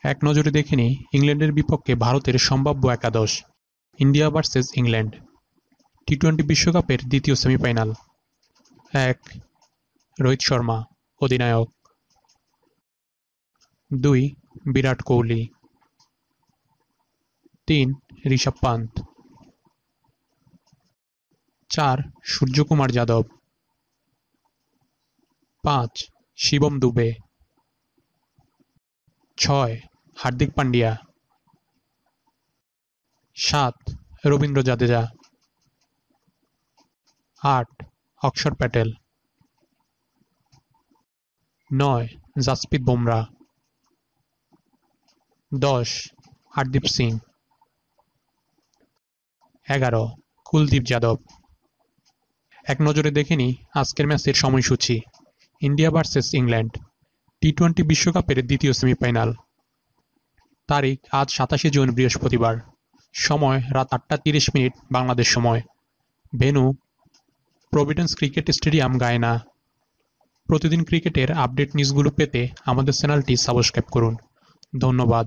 এক নজরে দেখে নিই ইংল্যান্ডের বিপক্ষে ভারতের সম্ভাব্য একাদশ। ইন্ডিয়া ভার্সেস ইংল্যান্ড, টি-20 বিশ্বকাপের দ্বিতীয় সেমিফাইনাল। ১. রোহিত শর্মা, অধিনায়ক। ২. বিরাট কোহলি। ৩. ঋষভ পান্ত। ৪. সূর্যকুমার যাদব। ৫. শিবম দুবে। ৬. হার্দিক পান্ডিয়া। ৭. রবীন্দ্র জাদেজা। ৮. অক্ষর প্যাটেল। ৯. জাসপ্রীত বুমরা। ১০. হরদীপ সিং। ১১. কুলদীপ যাদব। এক নজরে দেখে নিই আজকের ম্যাচের সময়সূচি। ইন্ডিয়া ভার্সেস ইংল্যান্ড, টি-20 বিশ্বকাপের দ্বিতীয় সেমিফাইনাল। তারিখ আজ ২৭শে জুন, বৃহস্পতিবার। সময় রাত ৮টা ৩০ বাংলাদেশ সময়। Venue Providence cricket stadium, Guyana. প্রতিদিন ক্রিকেটের আপডেট নিউজগুলো পেতে আমাদের চ্যানেলটি সাবস্ক্রাইব করুন। ধন্যবাদ।